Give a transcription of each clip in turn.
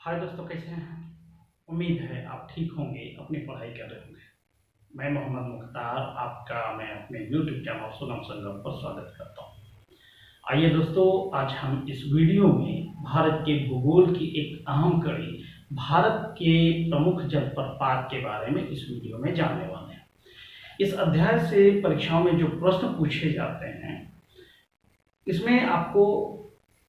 हाय दोस्तों, कैसे हैं? उम्मीद है आप ठीक होंगे, अपनी पढ़ाई कर रहे होंगे। मैं मोहम्मद मुख्तार आपका मैं अपने YouTube चैनल सोनम संगम पर स्वागत करता हूं। आइए दोस्तों, आज हम इस वीडियो में भारत के भूगोल की एक अहम कड़ी भारत के प्रमुख जलप्रपात के बारे में इस वीडियो में जानने वाले हैं। इस अध्याय से परीक्षाओं में जो प्रश्न पूछे जाते हैं, इसमें आपको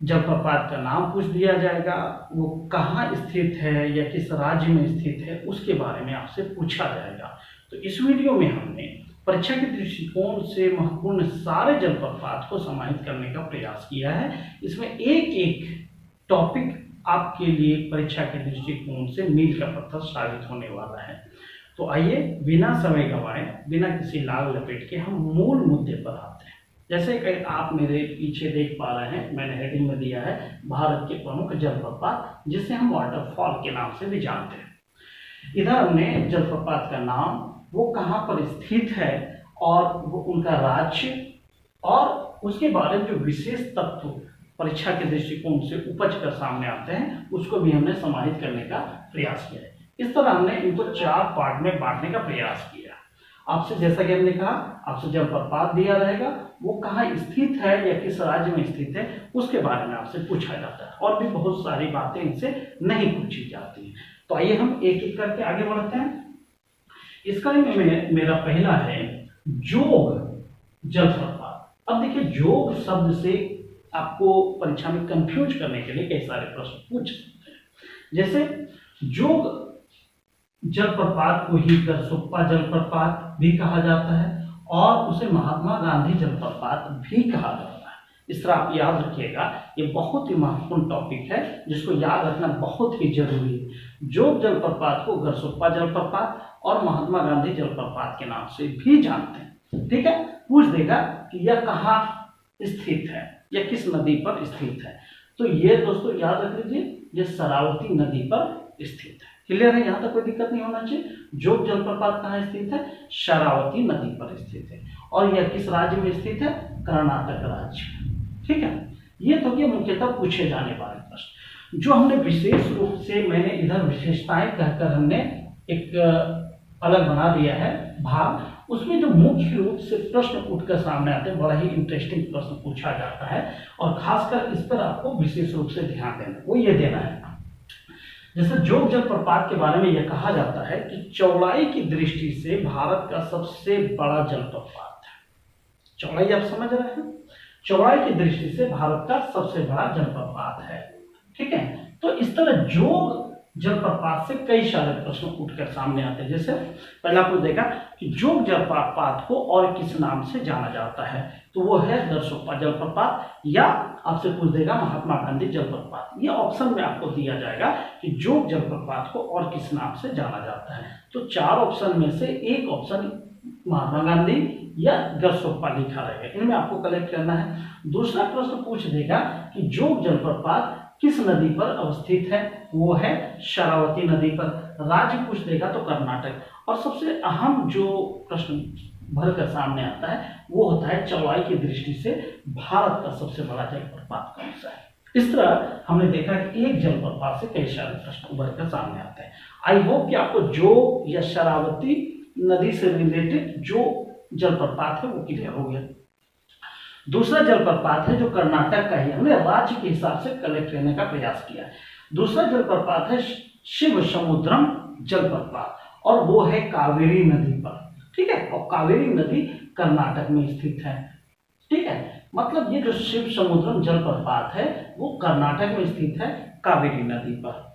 जलप्रपात का नाम पूछ दिया जाएगा, वो कहाँ स्थित है या किस राज्य में स्थित है उसके बारे में आपसे पूछा जाएगा। तो इस वीडियो में हमने परीक्षा के दृष्टिकोण से महत्वपूर्ण सारे जलप्रपात को समाहित करने का प्रयास किया है। इसमें एक एक टॉपिक आपके लिए परीक्षा के दृष्टिकोण से मील का पत्थर साबित होने वाला है। तो आइए बिना समय गंवाए, बिना किसी लाल लपेट के हम मूल मुद्दे पर आते हैं। जैसे कि आप मेरे पीछे देख पा रहे हैं, मैंने हेडिंग में दिया है भारत के प्रमुख जलप्रपात, जिसे हम वाटरफॉल के नाम से भी जानते हैं। इधर हमने जलप्रपात का नाम, वो कहाँ पर स्थित है और वो उनका राज्य और उसके बारे में जो विशेष तत्व परीक्षा के दृष्टिकोण से उपज कर सामने आते हैं, उसको भी हमने समाहित करने का प्रयास किया है। इस तरह हमने इनको 4 पार्ट में बांटने का प्रयास किया। आपसे, जैसा कि हमने कहा, आपसे जलप्रपात दिया रहेगा, वो कहाँ स्थित है या किस राज्य में स्थित है उसके बारे में आपसे पूछा जाता है, और भी बहुत सारी बातें इनसे नहीं पूछी जाती हैं। तो आइए हम एक एक करके आगे बढ़ते हैं। इसका में मेरा पहला है जोग जलप्रपात। अब देखिए, जोग शब्द से आपको परीक्षा में कंफ्यूज करने के लिए कई सारे प्रश्न पूछ सकते हैं। जैसे जोग जलप्रपात को ही गरसोप्पा जलप्रपात भी कहा जाता है और उसे महात्मा गांधी जलप्रपात भी कहा जाता है। इस तरह आप याद रखिएगा, ये बहुत ही महत्वपूर्ण टॉपिक है जिसको याद रखना बहुत ही जरूरी है। जोग जलप्रपात को गरसोप्पा जलप्रपात और महात्मा गांधी जलप्रपात के नाम से भी जानते हैं। ठीक है, पूछ देगा कि यह कहाँ स्थित है या किस नदी पर स्थित है। तो ये दोस्तों याद रख लीजिए, ये शरावती नदी पर स्थित है। क्लियर है? यहाँ तक कोई दिक्कत नहीं होना चाहिए। जोग जलप्रपात कहाँ स्थित है? शरावती नदी पर स्थित है। और यह किस राज्य में स्थित है? कर्नाटक राज्य। ठीक है, ये तो ये मुख्यतः पूछे जाने वाले प्रश्न। जो हमने विशेष रूप से, मैंने इधर विशेषताएं कहकर हमने एक अलग बना दिया है भाग, उसमें जो मुख्य रूप से प्रश्न उठकर सामने आते हैं, बड़ा ही इंटरेस्टिंग प्रश्न पूछा जाता है और खासकर इस पर आपको विशेष रूप से ध्यान देना, वो ये देना है। जैसे जोग जलप्रपात के बारे में यह कहा जाता है कि चौड़ाई की दृष्टि से भारत का सबसे बड़ा जलप्रपात है। चौड़ाई आप समझ रहे हैं? चौड़ाई की दृष्टि से भारत का सबसे बड़ा जलप्रपात है। ठीक है, तो इस तरह जोग जलप्रपात से कई सारे प्रश्न उठकर सामने आते हैं। जैसे पहला आपने देखा कि जोग जलप्रपात को और किस नाम से जाना जाता है, तो वो है गरसोप्पा जलप्रपात, या आपसे पूछ देगा महात्मा गांधी जलप्रपात। ये ऑप्शन में आपको दिया जाएगा कि जोग जलप्रपात को और किस नाम से जाना जाता है। तो 4 ऑप्शन में से एक ऑप्शन महात्मा गांधी या गरसोप्पा लिखा रहेगा, इनमें आपको कलेक्ट करना है। दूसरा प्रश्न पूछ देगा कि जोग जलप्रपात किस नदी पर अवस्थित है, वो है शरावती नदी पर। राज्य पूछ देगा तो कर्नाटक। और सबसे अहम जो प्रश्न भर कर सामने आता है वो होता है चौड़ाई की दृष्टि से भारत का सबसे बड़ा जलप्रपात कौन सा है। इस तरह हमने देखा कि एक जलप्रपात से कई सारे प्रश्न उभर कर सामने आते हैं। आई होप कि आपको जोग या शरावती नदी से रिलेटेड जो जलप्रपात है वो क्लियर हो गया। दूसरा जलप्रपात है जो कर्नाटक का ही, हमने राज्य के हिसाब से कलेक्ट करने का प्रयास किया है। दूसरा जलप्रपात है शिव समुद्रम जलप्रपात, और वो है कावेरी नदी पर। ठीक है, और कावेरी नदी कर्नाटक में स्थित है। ठीक है, मतलब ये जो शिव समुद्रम जलप्रपात है वो कर्नाटक में स्थित है, कावेरी नदी पर।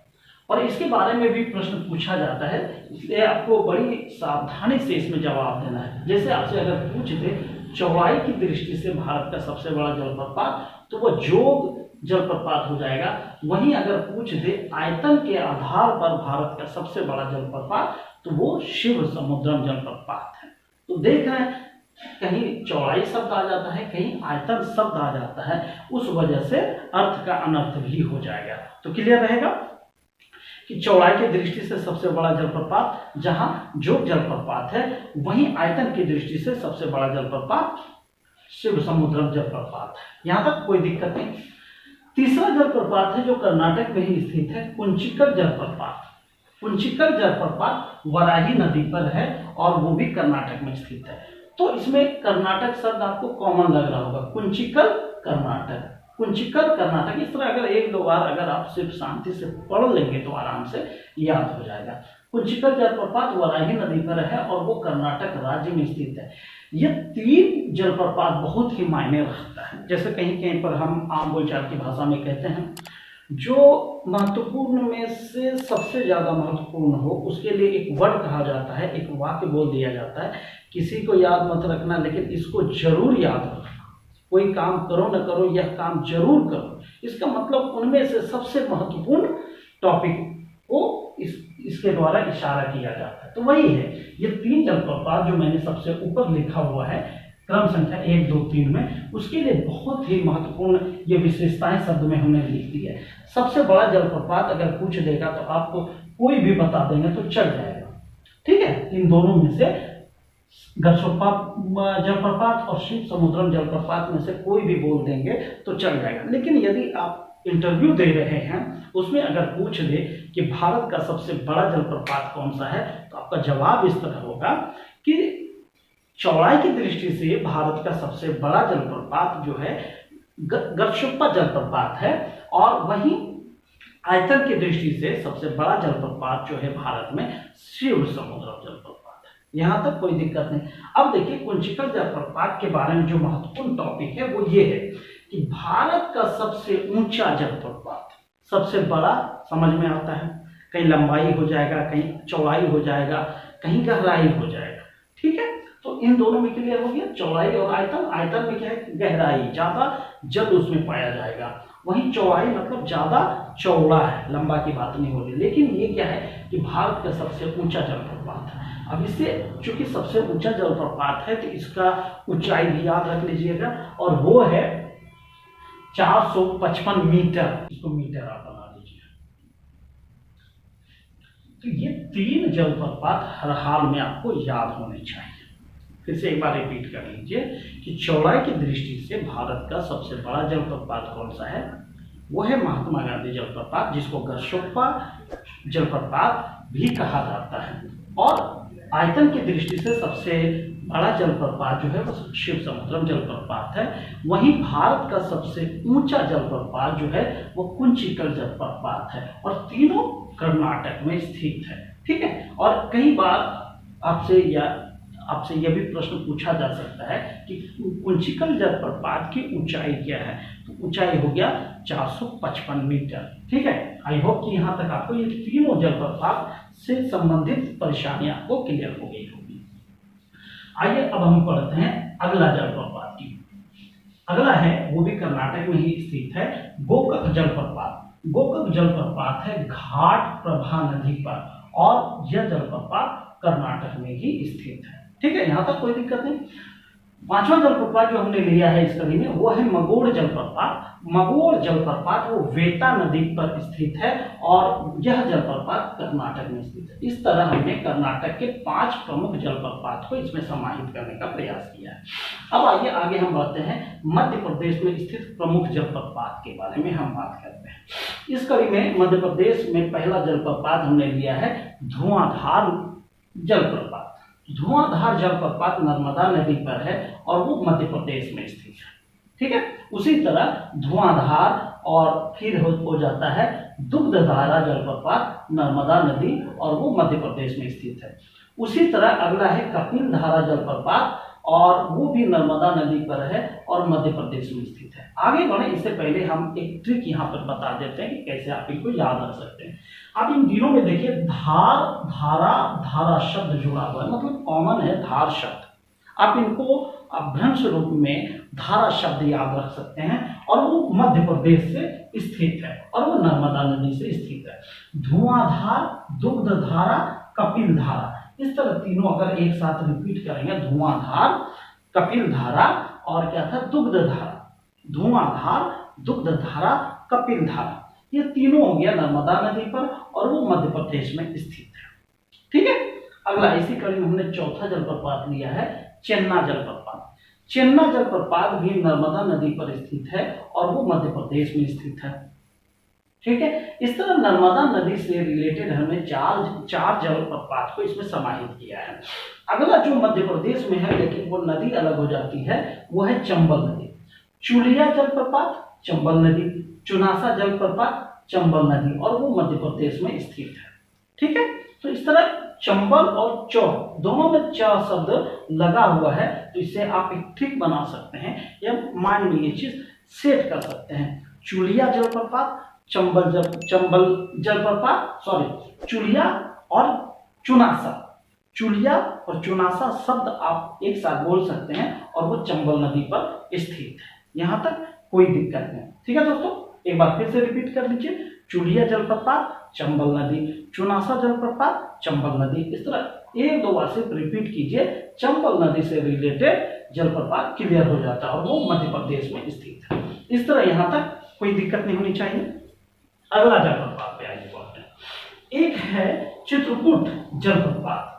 और इसके बारे में भी प्रश्न पूछा जाता है, इसलिए आपको बड़ी सावधानी से इसमें जवाब देना है। जैसे आपसे अगर पूछ दे चौड़ाई की दृष्टि से भारत का सबसे बड़ा जलप्रपात, तो वो जोग जलप्रपात हो जाएगा। वहीं अगर पूछ दे आयतन के आधार पर भारत का सबसे बड़ा जलप्रपात, तो वो शिव समुद्रम जलप्रपात है। तो देख रहे हैं, कहीं चौड़ाई शब्द आ जाता है, कहीं आयतन शब्द आ जाता है, उस वजह से अर्थ का अनर्थ भी हो जाएगा। तो क्लियर रहेगा कि चौड़ाई की दृष्टि से सबसे बड़ा जलप्रपात जहां जोग जलप्रपात है, वहीं आयतन की दृष्टि से सबसे बड़ा जलप्रपात शिव समुद्रम जलप्रपात है। यहां तक कोई दिक्कत नहीं। तीसरा जलप्रपात है जो कर्नाटक में ही स्थित है, कुंचिकल जलप्रपात। कुंचिकल जलप्रपात वराही नदी पर है और वो भी कर्नाटक में स्थित है। तो इसमें कर्नाटक शब्द आपको कॉमन लग रहा होगा, कुंचिकल कर्नाटक, कुंचिकल कर्नाटक। इस तरह अगर एक दो बार अगर आप सिर्फ शांति से पढ़ लेंगे तो आराम से याद हो जाएगा। कुंचिकल जलप्रपात वराही नदी पर है और वो कर्नाटक राज्य में स्थित है। ये तीन जलप्रपात बहुत ही मायने रखता है। जैसे कहीं कहीं पर हम आम बोलचाल की भाषा में कहते हैं, जो महत्वपूर्ण में से सबसे ज्यादा महत्वपूर्ण हो उसके लिए एक वर्ड कहा जाता है, एक वाक्य बोल दिया जाता है, किसी को याद मत रखना लेकिन इसको जरूर याद रखना। कोई काम करो न करो, यह काम जरूर करो, इसका मतलब उनमें से सबसे महत्वपूर्ण टॉपिक को इसके द्वारा इशारा किया जाता है। तो वही है, ये तीन जलप्रपात जो मैंने सबसे ऊपर लिखा हुआ है क्रम संख्या 1, 2, 3 में, उसके लिए बहुत ही महत्वपूर्ण ये विशेषताएं शब्द में हमने लिख दी है। सबसे बड़ा जलप्रपात अगर पूछ देगा तो आपको कोई भी बता देंगे तो चल जाएगा, ठीक है। इन दोनों में से गरसोप्पा जलप्रपात और शिव समुद्रम जलप्रपात में से कोई भी बोल देंगे तो चल जाएगा। लेकिन यदि आप इंटरव्यू दे रहे हैं उसमें अगर पूछ दे कि भारत का सबसे बड़ा जलप्रपात कौन सा है, तो आपका जवाब इस तरह होगा कि चौड़ाई की दृष्टि से भारत का सबसे बड़ा जलप्रपात जो है गरसोप्पा जलप्रपात है, और वहीं आयतन की दृष्टि से सबसे बड़ा जलप्रपात जो है भारत में शिव समुद्रम जलप्रपात है। यहाँ तक कोई दिक्कत नहीं। अब देखिए कुंचिकल जलप्रपात के बारे में जो महत्वपूर्ण टॉपिक है वो ये है कि भारत का सबसे ऊंचा जलप्रपात, सबसे बड़ा समझ में आता है, कहीं लंबाई हो जाएगा, कहीं चौड़ाई हो जाएगा, कहीं गहराई हो जाएगा, ठीक है। तो इन दोनों में क्लियर हो गया, चौड़ाई और आयतन। आयतन में क्या है, गहराई, ज्यादा जल उसमें पाया जाएगा। वहीं चौड़ाई मतलब ज्यादा चौड़ा है, लंबा की बात नहीं हो रही। लेकिन ये क्या है कि भारत का सबसे ऊंचा जलप्रपात है। अब इससे चूंकि सबसे ऊंचा जलप्रपात है तो इसका ऊंचाई भी याद रख लीजिएगा, और वो है 455 मीटर। इसको मीटर आप बना लीजिए। तो ये तीन जलप्रपात हर हाल में आपको याद होने चाहिए। फिर से एक बार रिपीट कर लीजिए कि चौड़ाई की दृष्टि से भारत का सबसे बड़ा जलप्रपात कौन सा है, वो है महात्मा गांधी जलप्रपात, जिसको गरसोप्पा जलप्रपात भी कहा जाता है। और आयतन की दृष्टि से सबसे बड़ा जलप्रपात जो है वो शिव समुद्रम जलप्रपात है। वहीं भारत का सबसे ऊंचा जलप्रपात जो है वो कुंचिकल जलप्रपात है, और तीनों कर्नाटक में स्थित है, ठीक है। और कई बार आपसे यह भी प्रश्न पूछा जा सकता है कि कुंचिकल जलप्रपात की ऊंचाई क्या है, तो ऊंचाई हो गया 455 मीटर, ठीक है। आई होप कि यहाँ तक आपको ये तीनों जलप्रपात से संबंधित परेशानी आपको क्लियर हो गई होगी। आइए अब हम पढ़ते हैं अगला जलप्रपात की। अगला है, वो भी कर्नाटक में ही स्थित है, गोकक जलप्रपात। गोकक जलप्रपात है घाट प्रभा नदी पर, और यह जलप्रपात कर्नाटक में ही स्थित है, ठीक है। यहाँ तक कोई दिक्कत नहीं। पांचवा जलप्रपात जो हमने लिया है इस कड़ी में वो है मगोड़ जलप्रपात। मगोड़ जलप्रपात वो वेता नदी पर स्थित है, और यह जलप्रपात कर्नाटक में स्थित है। इस तरह हमने कर्नाटक के 5 प्रमुख जलप्रपात को इसमें समाहित करने का प्रयास किया है। अब आइए आगे हम बढ़ते हैं, मध्य प्रदेश में स्थित प्रमुख जलप्रपात के बारे में हम बात करते हैं। इस कड़ी में मध्य प्रदेश में पहला जलप्रपात हमने लिया है धुआंधार जलप्रपात। धुआंधार जलप्रपात नर्मदा नदी पर है और वो मध्य प्रदेश में स्थित है, ठीक है। उसी तरह धुआंधार और फिर हो जाता है दुग्धधारा जलप्रपात नर्मदा नदी, और वो मध्य प्रदेश में स्थित है। उसी तरह अगला है कपिल धारा जलप्रपात, और वो भी नर्मदा नदी पर है और मध्य प्रदेश में स्थित है। आगे बढ़े इससे पहले हम एक ट्रिक यहाँ पर बता देते हैं कि कैसे आप इनको याद रख सकते हैं। आप इन दिनों में देखिए धार, धारा, धारा शब्द जुड़ा हुआ है, मतलब कॉमन है धार शब्द। आप इनको अभ्रंश रूप में धारा शब्द याद रख सकते हैं, और वो मध्य प्रदेश से स्थित है और वो नर्मदा नदी से स्थित है। धुआंधार, दुग्धधारा, कपिल धारा, इस तरह तीनों अगर एक साथ रिपीट करेंगे, धुआंधार, कपिल धारा और क्या था, दुग्धधारा। धुआंधार, दुग्धधारा, कपिल धारा, ये तीनों हो गया नर्मदा नदी पर और वो मध्य प्रदेश में स्थित है, ठीक है। अगला इसी कड़ी में हमने चौथा जलप्रपात लिया है चेन्ना जलप्रपात। चेन्नई जलप्रपात भी नर्मदा नदी पर स्थित है और वो मध्य प्रदेश में स्थित है। ठीक है, इस तरह नर्मदा नदी से रिलेटेड हमने चार चार जलप्रपात को इसमें समाहित किया है। अगला जो मध्य प्रदेश में है लेकिन वो नदी अलग हो जाती है, वो है चंबल नदी। चुलिया जलप्रपात चंबल नदी, चुनासा जलप्रपात चंबल नदी, और वो मध्य प्रदेश में स्थित है। ठीक है, तो इस तरह चंबल और चौ दोनों में च शब्द लगा हुआ है, तो इसे आप एक ट्रिक बना सकते हैं या माइंड में ये चीज सेट कर सकते हैं। चुलिया जलप्रपात चंबल जलप्रपात, चुलिया और चुनासा, चुलिया और चुनासा शब्द आप एक साथ बोल सकते हैं और वो चंबल नदी पर स्थित है। यहां तक कोई दिक्कत नहीं। ठीक है दोस्तों, एक बार फिर से रिपीट कर लीजिए। चुलिया जलप्रपात चंबल नदी, चुनासा जलप्रपात चंबल नदी। इस तरह एक दो बार सिर्फ रिपीट कीजिए, चंबल नदी से रिलेटेड जलप्रपात क्लियर हो जाता है और वो मध्य प्रदेश में स्थित है। इस तरह यहां तक कोई दिक्कत नहीं होनी चाहिए। अगला जलप्रपात पे आइए बढ़ते हैं। एक है चित्रकूट जलप्रपात।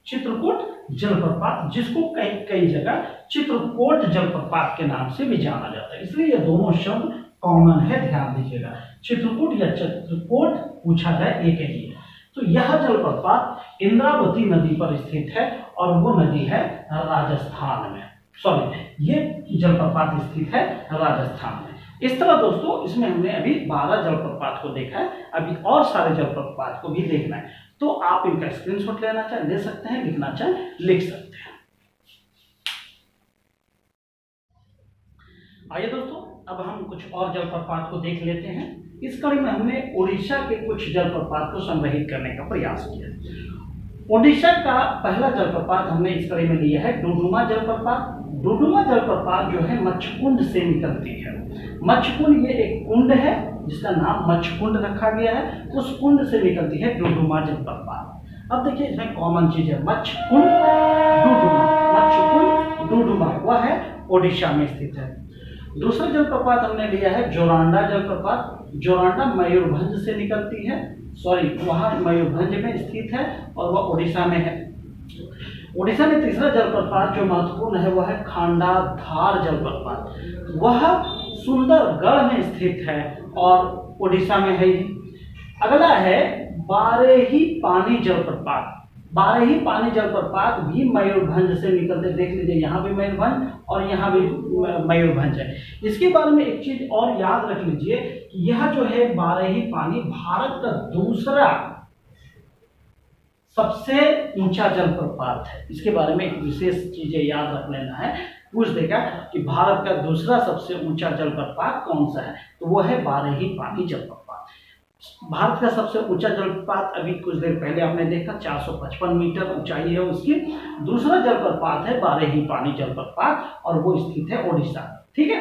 चित्रकूट जलप्रपात जिसको कई कई जगह चित्रकोट जलप्रपात के नाम से भी जाना जाता है, इसलिए ये दोनों शब्द कॉमन है, ध्यान दीजिएगा। चित्रकूट या चित्रकोट पूछा जाए एक ही है। तो यह जलप्रपात इंद्रावती नदी पर स्थित है और वो नदी है राजस्थान में। ये जलप्रपात स्थित है राजस्थान में। इस तरह दोस्तों इसमें हमने अभी 12 जलप्रपात को देखा है, अभी और सारे जलप्रपात को भी देखना है, तो आप इनका स्क्रीनशॉट लेना चाहे ले सकते हैं, लिखना चाहे लिख सकते हैं। आइए दोस्तों, अब हम कुछ और जलप्रपात को देख लेते हैं। इस कड़ी में हमने उड़ीसा के कुछ जलप्रपात को संग्रहित करने का प्रयास किया। ओडिशा का पहला जलप्रपात हमने इस कड़ी में लिया है डुडुमा जलप्रपात। डुडुमा जलप्रपात जो है मच्छकुंड से निकलती है। मच्छकुंड ये एक कुंड है जिसका नाम मच्छकुंड रखा गया है, उस कुंड से निकलती है डुडुमा जलप्रपात। अब देखिए इसमें कॉमन चीज है, मच्छकुंड डुडुमा, मच्छकुंड डुडुमा, वह है ओडिशा में स्थित है। दूसरा जलप्रपात हमने लिया है जोरांडा जलप्रपात। जोरांडा मयूरभंज से निकलती है, वह मयूरभंज में स्थित है और वह ओडिशा में है। ओडिशा में तीसरा जलप्रपात जो महत्वपूर्ण है वह है खांडाधार जलप्रपात। वह सुंदरगढ़ में स्थित है और ओडिशा में है ही। अगला है बारेही पानी जलप्रपात। बारेही पानी जलप्रपात भी मयूरभंज से निकलते, देख लीजिए यहाँ भी मयूरभंज और यहाँ भी मयूरभंज है। इसके बारे में एक चीज और याद रख लीजिए, यह जो है बारेही पानी भारत का दूसरा सबसे ऊंचा जलप्रपात है। इसके बारे में एक विशेष चीजें याद रख लेना है, पूछ देगा कि भारत का दूसरा सबसे ऊंचा जलप्रपात कौन सा है, तो वो है बारेही पानी जलप्रपात। भारत का सबसे ऊंचा जलप्रपात अभी कुछ देर पहले आपने देखा 455 मीटर ऊंचाई है उसकी। दूसरा जलप्रपात है बारेही पानी जलप्रपात और वो स्थित है ओडिशा। ठीक है,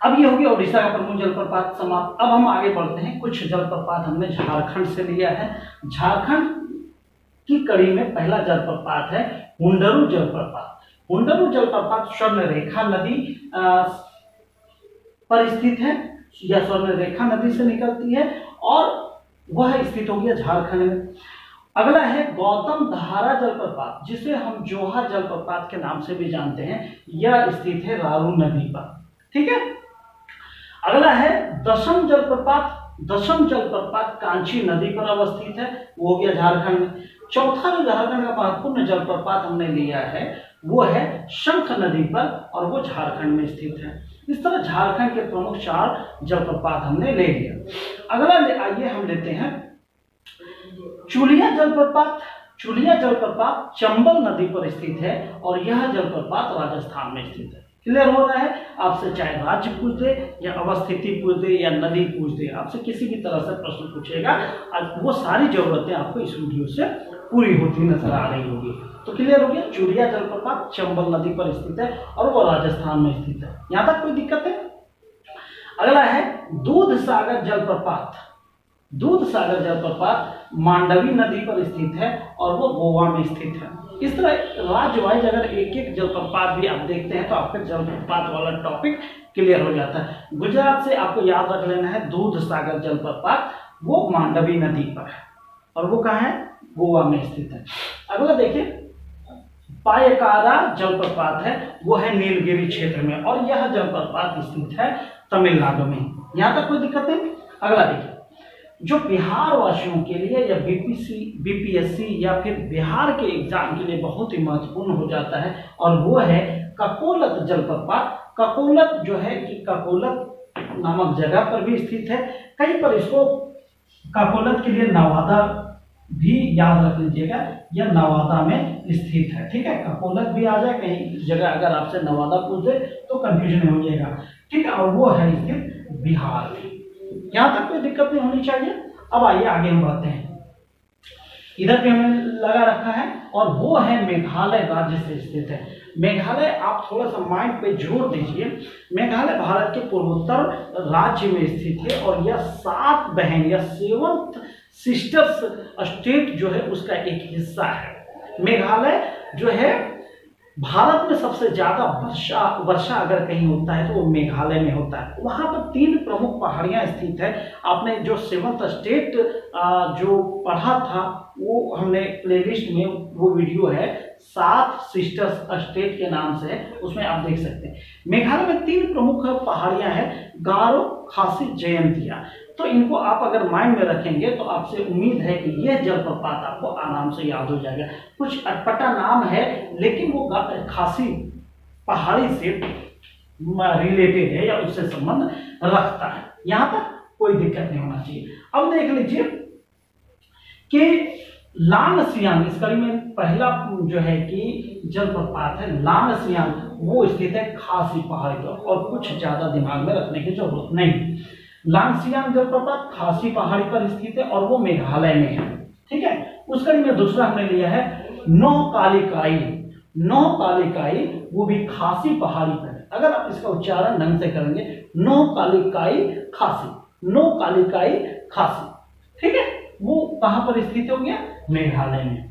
अब ये हो गया ओडिशा का प्रमुख जलप्रपात समाप्त। अब हम आगे बढ़ते हैं। कुछ जलप्रपात हमने झारखंड से लिया है। झारखंड की कड़ी में पहला जलप्रपात है हुंडरू जलप्रपात। हुंडरू जलप्रपात स्वर्ण रेखा नदी पर स्थित है या स्वर्ण रेखा नदी से निकलती है और वह स्थित हो गया झारखंड में। अगला है गौतम धारा जलप्रपात, जिसे हम जोहार जलप्रपात के नाम से भी जानते हैं। यह स्थित है रारू नदी पर। ठीक है, अगला है दशम जलप्रपात। दशम जलप्रपात कांची नदी पर अवस्थित है, वो हो गया झारखंड में। चौथा जो झारखंड का महत्वपूर्ण जलप्रपात हमने लिया है वो है शंख नदी पर और वो झारखंड में स्थित है। इस तरह झारखंड के प्रमुख 4 जलप्रपात हमने ले लिया। अगला आइए हम लेते हैं चुलिया जलप्रपात। चुलिया जलप्रपात चंबल नदी पर स्थित है और यह जलप्रपात राजस्थान में स्थित है। क्लियर हो रहा है? आपसे चाहे राज्य पूछ दे या अवस्थिति पूछ दे या नदी पूछ दे, आपसे किसी भी तरह से प्रश्न पूछेगा, वो सारी जरूरतें आपको इस वीडियो से पूरी होती नजर आ रही होगी। तो क्लियर हो गया, चुलिया जलप्रपात चंबल नदी पर स्थित है और वो राजस्थान में स्थित है। यहां तक कोई दिक्कत है? अगला है दूध सागर जलप्रपात। दूध सागर जलप्रपात मांडवी नदी पर स्थित है और वो गोवा में स्थित है। इस तरह राज्य वाइज अगर एक एक जलप्रपात भी आप देखते हैं तो आपका जलप्रपात वाला टॉपिक क्लियर हो जाता है। गुजरात से आपको याद रख लेना है दूध सागर जलप्रपात, वो मांडवी नदी पर है और वो कहाँ है? गोवा में स्थित है। अगला देखिए पायकारा जलप्रपात है वो है नीलगिरी क्षेत्र में, और यह जलप्रपात स्थित है तमिलनाडु में। यहाँ तक कोई दिक्कत नहीं। अगला देखिए, जो बिहार वासियों के लिए या बीपीएससी या फिर बिहार के एग्जाम के लिए बहुत ही महत्वपूर्ण हो जाता है, और वो है ककोलत जलप्रपात। ककोलत जो है कि ककोलत नामक जगह पर भी स्थित है। कहीं पर इसको ककोलत के लिए नवादा भी याद रख लीजिएगा, यह नवादा में स्थित है। ठीक है, ककोलत भी आ जाए कहीं जगह, अगर आपसे नवादा पूछ दे तो कंफ्यूजन हो जाएगा। ठीक है, और वो है स्थित बिहार में। यहाँ तक कोई दिक्कत नहीं होनी चाहिए। अब आइए आगे हम बढ़ते हैं। इधर पे हमने लगा रखा है, और वो है मेघालय राज्य से स्थित है। मेघालय आप थोड़ा सा माइंड पे जोर दीजिए। मेघालय भारत के पूर्वोत्तर राज्य में स्थित है, और यह 7 बहन या 7 सिस्टर्स स्टेट जो है उसका एक हिस्सा है। मेघालय जो है भारत में सबसे ज्यादा वर्षा अगर कहीं होता है तो वो मेघालय में होता है। वहां पर 3 प्रमुख पहाड़ियां स्थित है। आपने जो 7th स्टेट जो पढ़ा था वो हमने प्लेलिस्ट में वो वीडियो है 7 सिस्टर्स स्टेट के नाम से है, उसमें आप देख सकते हैं। मेघालय में 3 प्रमुख पहाड़ियां हैं, गारो, खासी, जयंतिया। तो इनको आप अगर माइंड में रखेंगे तो आपसे उम्मीद है कि यह जलप्रपात आपको आराम से याद हो जाएगा। कुछ अटपटा नाम है लेकिन वो खासी पहाड़ी से रिलेटेड है या उससे संबंध रखता है। यहां तक कोई दिक्कत नहीं होना चाहिए। अब देख लीजिए कि लांग सियांग, इस कड़ी में पहला जो है कि जलप्रपात है लांग सियांग, वो स्थित है खासी पहाड़ी पर, और कुछ ज्यादा दिमाग में रखने की जरूरत नहीं। लांग सियांग जलप्रपात खासी पहाड़ी पर स्थित है और वो मेघालय में है। ठीक है, उस कड़ी में दूसरा हमने लिया है नौकालिकाई। नौकालिकाई वो भी खासी पहाड़ी पर है। अगर आप इसका उच्चारण ढंग से करेंगे, नौकालिकाई खासी, नौकालिकाई खासी। ठीक है, वो कहां पर स्थित हो गया? मेघालय में।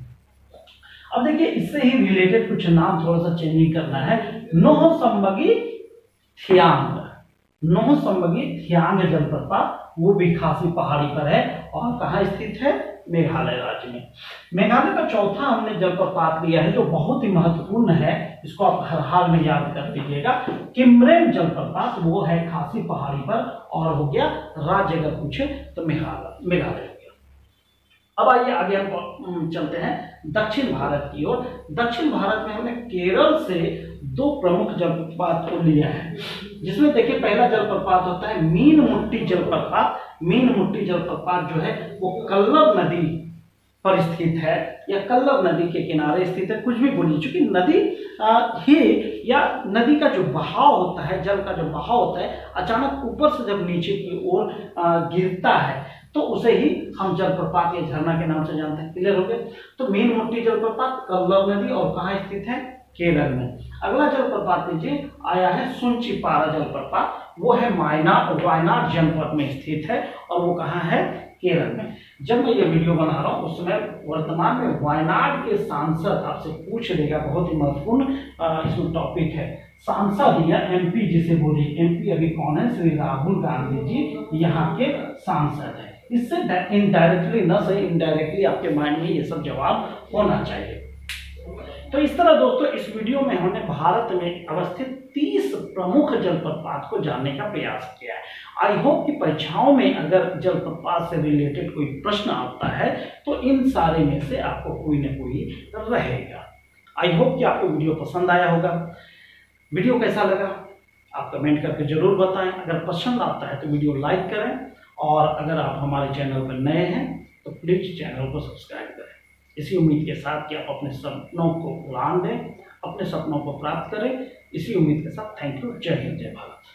अब देखिए इससे ही रिलेटेड कुछ नाम थोड़ा सा चेंजिंग करना है। नोहसंबगी थियांग, नोहसंबगी थियांग जलप्रपात वो भी खासी पहाड़ी पर है, और कहां स्थित है? मेघालय राज्य में। मेघालय का चौथा हमने जलप्रपात लिया है जो बहुत ही महत्वपूर्ण है, इसको आप हर हाल में याद कर लीजिएगा। किमरेन जलप्रपात वो है खासी पहाड़ी पर, और हो गया राज्य अगर पूछे तो मेघालय हो गया। अब आइए आगे हम चलते हैं दक्षिण भारत की ओर। दक्षिण भारत में हमने केरल से 2 प्रमुख जलप्रपात को लिया है, जिसमें देखिए पहला जलप्रपात होता है मीनमुट्टी जलप्रपात। मीनमुट्टी जलप्रपात जो है वो कल्लर नदी पर स्थित है, या कल्लर नदी के किनारे स्थित है, कुछ भी बोलिए, चूंकि नदी ही या नदी का जो बहाव होता है, जल का जो बहाव होता है, अचानक ऊपर से जब नीचे की ओर गिरता है तो उसे ही हम जलप्रपात या झरना के नाम से जानते हैं। क्लियर हो गया? तो मीनमुट्टी जलप्रपात कल्लर नदी, और कहाँ स्थित है? केरल में। अगला जलप्रपात लीजिए, आया है सुंचिपारा जलप्रपात, वो है वायनाड जनपद में स्थित है, और वो कहाँ है? केरल में। जब मैं ये वीडियो बना रहा हूँ उस समय वर्तमान में वायनाड के सांसद आपसे पूछ लेगा, बहुत ही महत्वपूर्ण इसमें टॉपिक है। सांसद या एमपी जिसे बोले, एमपी अभी कौन है? श्री राहुल गांधी जी यहाँ के सांसद है। इससे इनडायरेक्टली न सही इनडायरेक्टली आपके माइंड में ये सब जवाब होना चाहिए। तो इस तरह दोस्तों इस वीडियो में हमने भारत में अवस्थित 30 प्रमुख जलप्रपात को जानने का प्रयास किया है। आई होप कि परीक्षाओं में अगर जलप्रपात से रिलेटेड कोई प्रश्न आता है तो इन सारे में से आपको कोई न कोई रहेगा। आई होप कि आपको वीडियो पसंद आया होगा। वीडियो कैसा लगा आप कमेंट करके जरूर बताएं। अगर पसंद आता है तो वीडियो लाइक करें, और अगर आप हमारे चैनल पर नए हैं तो प्लीज चैनल को सब्सक्राइब करें। इसी उम्मीद के साथ कि आप अपने सपनों को उड़ान दें, अपने सपनों को प्राप्त करें। इसी उम्मीद के साथ थैंक यू। जय हिंद, जय भारत।